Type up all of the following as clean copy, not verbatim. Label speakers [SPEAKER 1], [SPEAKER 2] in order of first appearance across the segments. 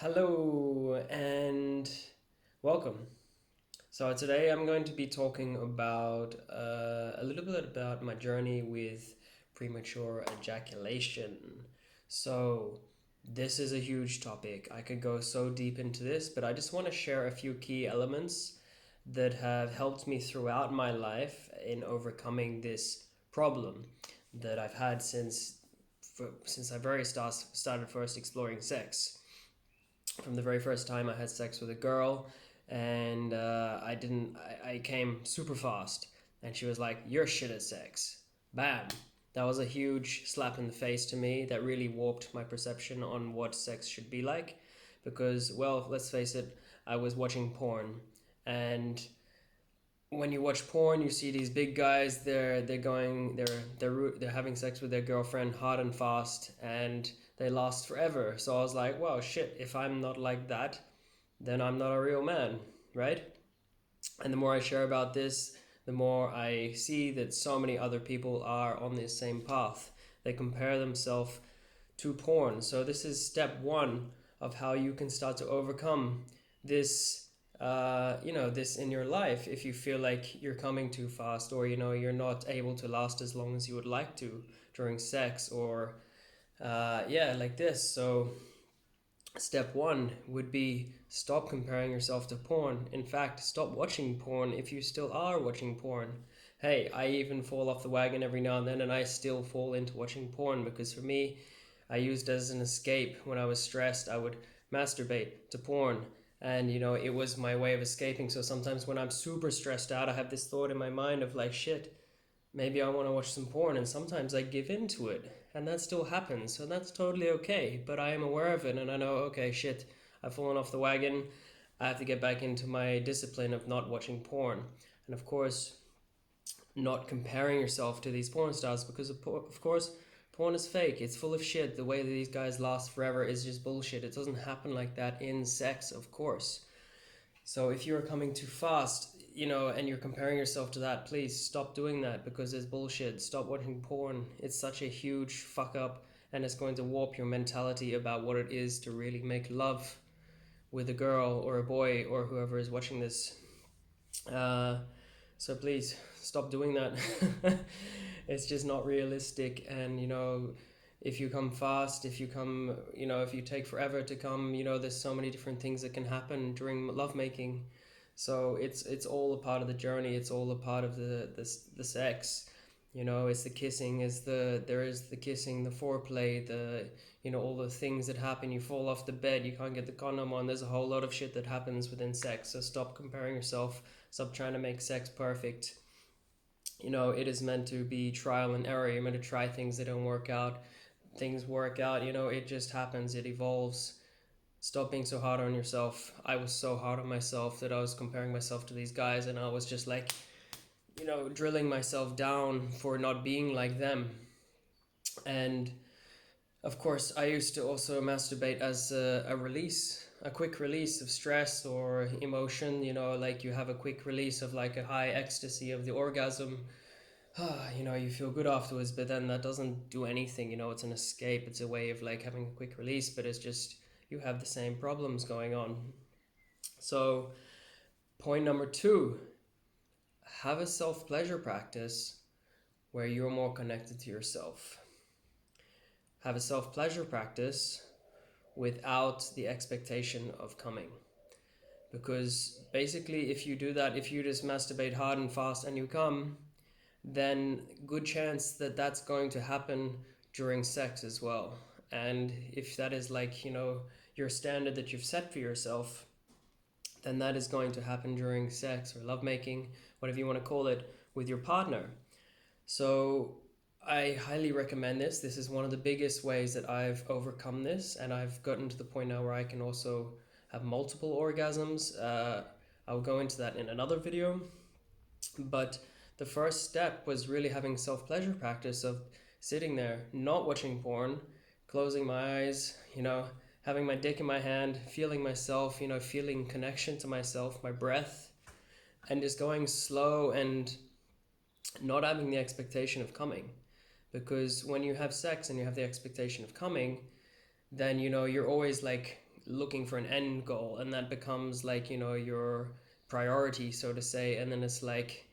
[SPEAKER 1] Hello and welcome. So today I'm going to be talking about a little bit about my journey with premature ejaculation. So this is a huge topic. I could go so deep into this, but I just want to share a few key elements that have helped me throughout my life in overcoming this problem that I've had since I started first exploring sex. From the very first time I had sex with a girl, and I came super fast, and she was like, "You're shit at sex." Bam. That was a huge slap in the face to me that really warped my perception on what sex should be like. Because, well, let's face it, I was watching porn, and when you watch porn, you see these big guys. They're having sex with their girlfriend hard and fast, and they last forever. So I was like, wow, shit. If I'm not like that, then I'm not a real man, right? And the more I share about this, the more I see that so many other people are on this same path. They compare themselves to porn. So this is step one of how you can start to overcome this this in your life. If you feel like you're coming too fast, or you're not able to last as long as you would like to during sex, or like this. So step one would be stop comparing yourself to porn. In fact, stop watching porn if you still are watching porn. Hey, I even fall off the wagon every now and then, and I still fall into watching porn because for me, I used it as an escape. When I was stressed, I would masturbate to porn, and it was my way of escaping. So sometimes when I'm super stressed out, I have this thought in my mind of like, shit, maybe I want to watch some porn, and sometimes I give in to it, and that still happens, so that's totally okay. But I am aware of it, and I know, okay, shit, I've fallen off the wagon. I have to get back into my discipline of not watching porn, and of course, not comparing yourself to these porn stars because of course, porn is fake. It's full of shit. The way that these guys last forever is just bullshit. It doesn't happen like that in sex, of course. So if you're coming too fast, and you're comparing yourself to that, please stop doing that because it's bullshit. Stop watching porn. It's such a huge fuck up, and it's going to warp your mentality about what it is to really make love with a girl or a boy or whoever is watching this. Uh, so please stop doing that. It's just not realistic, and if you come fast, if you take forever to come, there's so many different things that can happen during lovemaking. So it's all a part of the journey. It's all a part of the sex. It's the kissing, there is the kissing, the foreplay, all the things that happen. You fall off the bed, you can't get the condom on. There's a whole lot of shit that happens within sex. So stop comparing yourself. Stop trying to make sex perfect. It is meant to be trial and error. You're meant to try things that don't work out. Things work out. It just happens. It evolves. Stop being so hard on yourself. I was so hard on myself that I was comparing myself to these guys, and I was just like, drilling myself down for not being like them. And of course, I used to also masturbate as a release, a quick release of stress or emotion. Like you have a quick release of like a high ecstasy of the orgasm. You feel good afterwards, but then that doesn't do anything. It's an escape. It's a way of like having a quick release, but it's just you have the same problems going on. So, point number two, have a self pleasure practice where you're more connected to yourself. Have a self pleasure practice without the expectation of coming. Because basically, if you do that, if you just masturbate hard and fast and you come, then good chance that that's going to happen during sex as well. And if that is like, your standard that you've set for yourself, then that is going to happen during sex or lovemaking, whatever you want to call it, with your partner. So I highly recommend this. This is one of the biggest ways that I've overcome this, and I've gotten to the point now where I can also have multiple orgasms. I'll go into that in another video. But the first step was really having self-pleasure practice of sitting there, not watching porn, closing my eyes, having my dick in my hand, feeling myself, feeling connection to myself, my breath, and just going slow and not having the expectation of coming. Because when you have sex and you have the expectation of coming, then you're always like looking for an end goal, and that becomes like, your priority, so to say. And then it's like,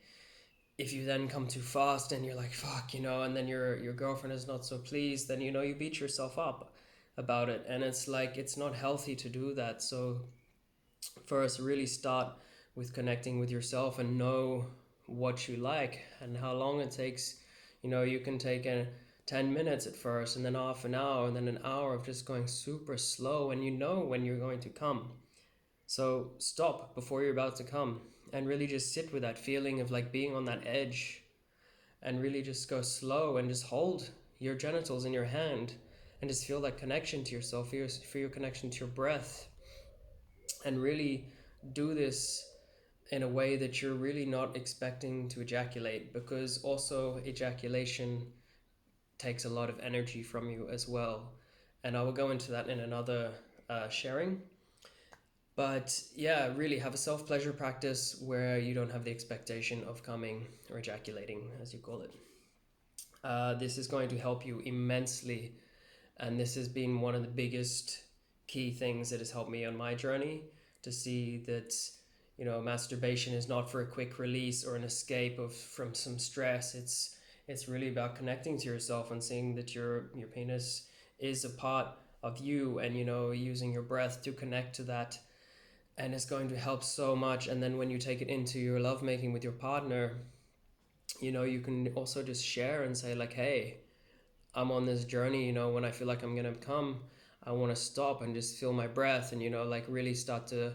[SPEAKER 1] if you then come too fast and you're like, fuck, and then your girlfriend is not so pleased, then you beat yourself up about it. And it's like, it's not healthy to do that. So first, really start with connecting with yourself and know what you like and how long it takes. You can take 10 minutes at first, and then half an hour, and then an hour of just going super slow, and when you're going to come. So stop before you're about to come, and really just sit with that feeling of like being on that edge, and really just go slow and just hold your genitals in your hand and just feel that connection to yourself, feel your connection to your breath, and really do this in a way that you're really not expecting to ejaculate, because also ejaculation takes a lot of energy from you as well. And I will go into that in another sharing. But yeah, really have a self-pleasure practice where you don't have the expectation of coming or ejaculating, as you call it. This is going to help you immensely. And this has been one of the biggest key things that has helped me on my journey, to see that, masturbation is not for a quick release or an escape from some stress. It's really about connecting to yourself and seeing that your penis is a part of you, and using your breath to connect to that. And it's going to help so much. And then when you take it into your lovemaking with your partner, you can also just share and say like, hey, I'm on this journey. When I feel like I'm gonna come, I want to stop and just feel my breath, and like really start to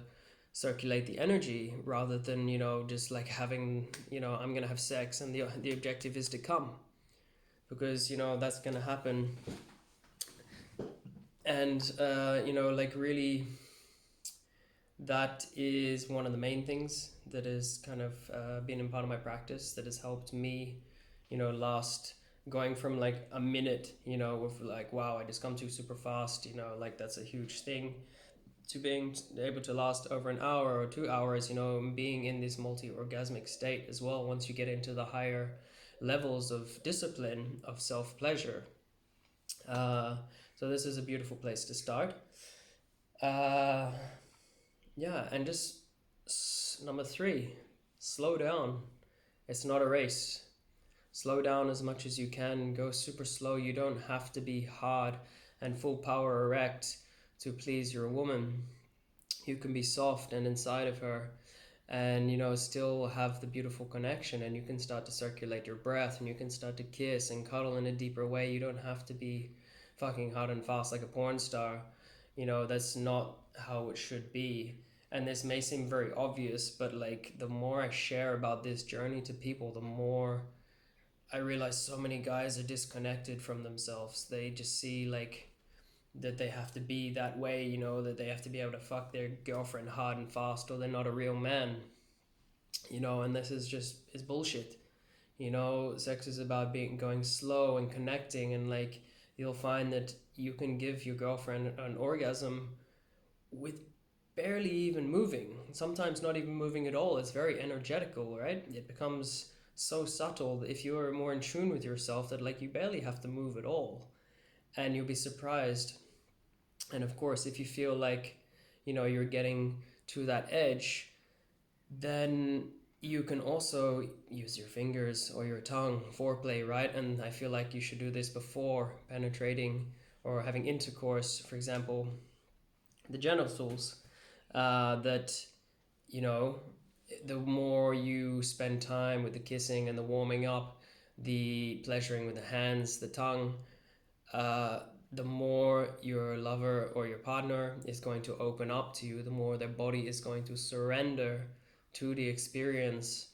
[SPEAKER 1] circulate the energy, rather than just like having, I'm gonna have sex and the objective is to come, because that's gonna happen. And like really, that is one of the main things that has kind of been in part of my practice, that has helped me last, going from like a minute with like, wow, I just come to super fast, like that's a huge thing, to being able to last over an hour or 2 hours, being in this multi-orgasmic state as well, once you get into the higher levels of discipline of self-pleasure. So this is a beautiful place to start. Yeah, and just number 3, slow down. It's not a race. Slow down as much as you can. Go super slow. You don't have to be hard and full power erect to please your woman. You can be soft and inside of her, and still have the beautiful connection, and you can start to circulate your breath, and you can start to kiss and cuddle in a deeper way. You don't have to be fucking hard and fast like a porn star. That's not how it should be. And this may seem very obvious, but like the more I share about this journey to people, the more I realize so many guys are disconnected from themselves. They just see like that they have to be that way, that they have to be able to fuck their girlfriend hard and fast, or they're not a real man. And this is bullshit. Sex is about going slow and connecting, and like you'll find that you can give your girlfriend an orgasm with barely even moving, sometimes not even moving at all. It's very energetical, right? It becomes so subtle that if you're more in tune with yourself, that like you barely have to move at all, and you'll be surprised. And of course, if you feel like you're getting to that edge, then you can also use your fingers or your tongue, foreplay, right? And I feel like you should do this before penetrating or having intercourse, for example, the genitals. That the more you spend time with the kissing and the warming up, the pleasuring with the hands, the tongue, the more your lover or your partner is going to open up to you, the more their body is going to surrender to the experience.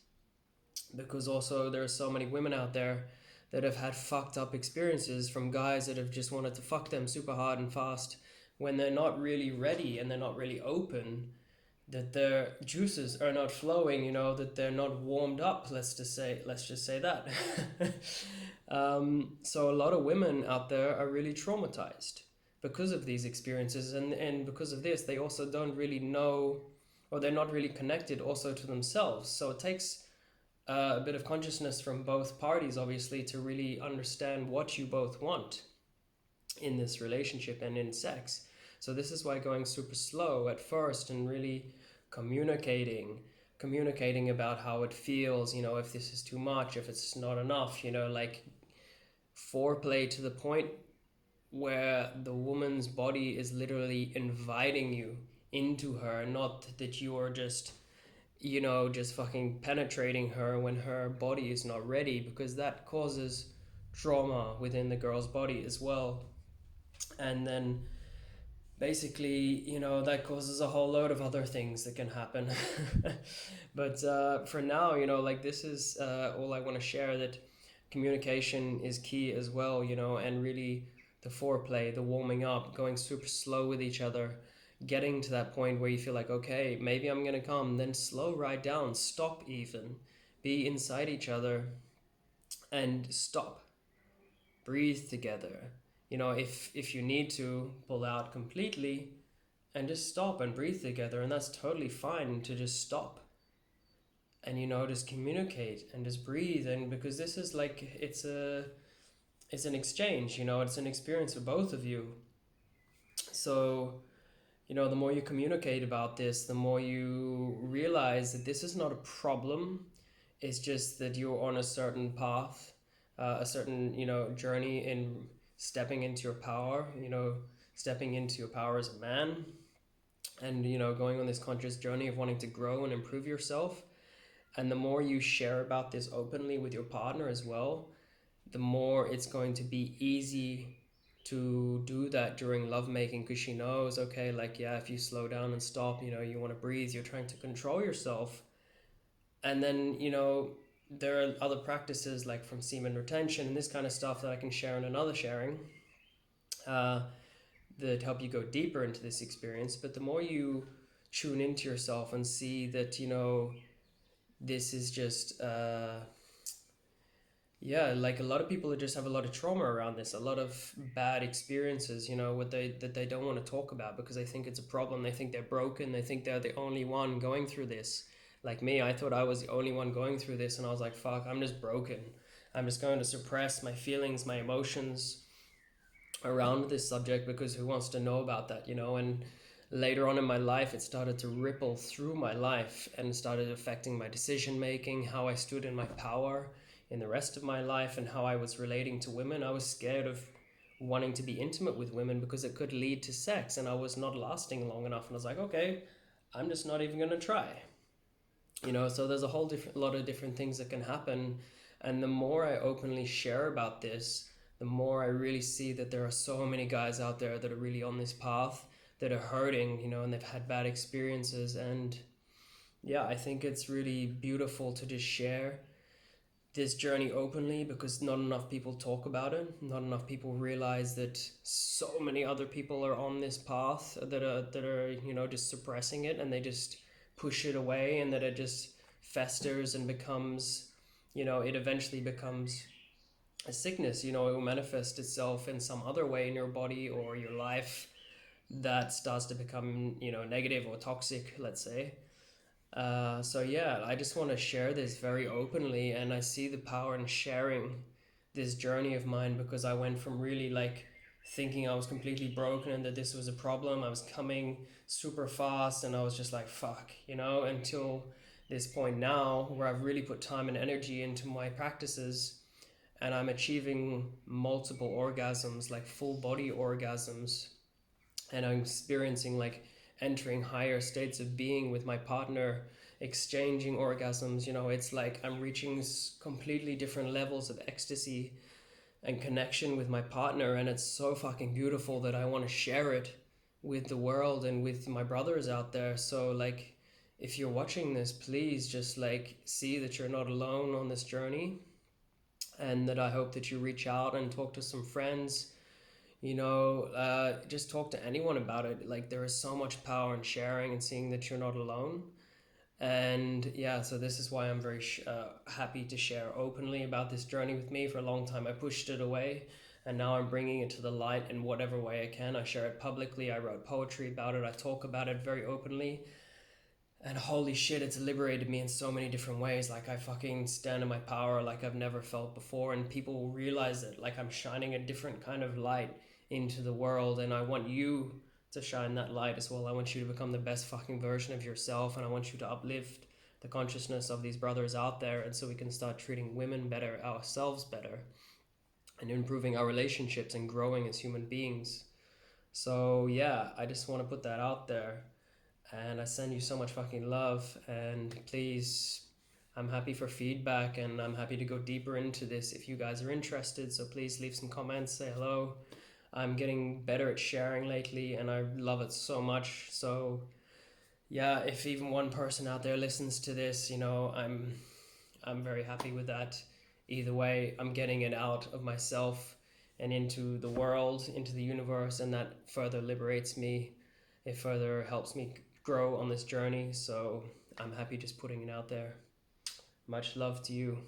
[SPEAKER 1] Because also there are so many women out there that have had fucked up experiences from guys that have just wanted to fuck them super hard and fast, when they're not really ready and they're not really open, that their juices are not flowing, that they're not warmed up, let's just say that. So a lot of women out there are really traumatized because of these experiences, and because of this, they also don't really know, or they're not really connected also to themselves. So it takes a bit of consciousness from both parties, obviously, to really understand what you both want in this relationship and in sex. So this is why going super slow at first and really communicating communicating about how it feels, if this is too much, if it's not enough, like foreplay to the point where the woman's body is literally inviting you into her, not that you are just fucking penetrating her when her body is not ready, because that causes trauma within the girl's body as well. And then basically, that causes a whole load of other things that can happen. But for now, like this is all I want to share, that communication is key as well, and really the foreplay, the warming up, going super slow with each other, getting to that point where you feel like, okay, maybe I'm gonna come, then slow right down, stop even, be inside each other and stop, breathe together. If you need to pull out completely, and just stop and breathe together, and that's totally fine to just stop and just communicate and just breathe. And because this is like, it's an exchange, it's an experience for both of you. So the more you communicate about this, the more you realize that this is not a problem. It's just that you're on a certain path, a certain journey in stepping into your power, stepping into your power as a man, and going on this conscious journey of wanting to grow and improve yourself. And the more you share about this openly with your partner as well, the more it's going to be easy to do that during lovemaking, because she knows, okay, like, yeah, if you slow down and stop, you want to breathe, you're trying to control yourself. And then there are other practices like from semen retention and this kind of stuff that I can share in another sharing, uh, that help you go deeper into this experience. But the more you tune into yourself and see that this is just yeah, like a lot of people just have a lot of trauma around this, a lot of bad experiences, what they don't want to talk about because they think it's a problem, they think they're broken, they think they're the only one going through this. Like me, I thought I was the only one going through this, and I was like, fuck, I'm just broken. I'm just going to suppress my feelings, my emotions around this subject, because who wants to know about that, And later on in my life, it started to ripple through my life and started affecting my decision making, how I stood in my power in the rest of my life, and how I was relating to women. I was scared of wanting to be intimate with women because it could lead to sex, and I was not lasting long enough. And I was like, okay, I'm just not even going to try. So there's a whole different lot of different things that can happen. And the more I openly share about this, the more I really see that there are so many guys out there that are really on this path, that are hurting, and they've had bad experiences. And yeah, I think it's really beautiful to just share this journey openly, because not enough people talk about it. Not enough people realize that so many other people are on this path that are just suppressing it, and they just push it away, and that it just festers and becomes, it eventually becomes a sickness. It will manifest itself in some other way in your body or your life that starts to become negative or toxic, let's say. So yeah, I just want to share this very openly, and I see the power in sharing this journey of mine, because I went from really like thinking I was completely broken and that this was a problem. I was coming super fast, and I was just like, fuck, until this point now where I've really put time and energy into my practices, and I'm achieving multiple orgasms, like full body orgasms, and I'm experiencing like entering higher states of being with my partner, exchanging orgasms. It's like I'm reaching completely different levels of ecstasy and connection with my partner, and it's so fucking beautiful that I want to share it with the world and with my brothers out there. So like, if you're watching this, please just like see that you're not alone on this journey, and that I hope that you reach out and talk to some friends, just talk to anyone about it. Like, there is so much power in sharing and seeing that you're not alone. And yeah, so this is why I'm very happy to share openly about this journey with me. For a long time I pushed it away, and now I'm bringing it to the light in whatever way I can. I share it publicly, I wrote poetry about it, I talk about it very openly, and holy shit, it's liberated me in so many different ways. Like, I fucking stand in my power like I've never felt before, and people will realize it. Like, I'm shining a different kind of light into the world, and I want you to shine that light as well. I want you to become the best fucking version of yourself, and I want you to uplift the consciousness of these brothers out there, and so we can start treating women better, ourselves better, and improving our relationships and growing as human beings. So yeah, I just want to put that out there, and I send you so much fucking love. And please, I'm happy for feedback, and I'm happy to go deeper into this if you guys are interested. So please leave some comments, say hello. I'm getting better at sharing lately, and I love it so much. So yeah, if even one person out there listens to this, I'm very happy with that. Either way, I'm getting it out of myself and into the world, into the universe, and that further liberates me. It further helps me grow on this journey. So I'm happy just putting it out there. Much love to you.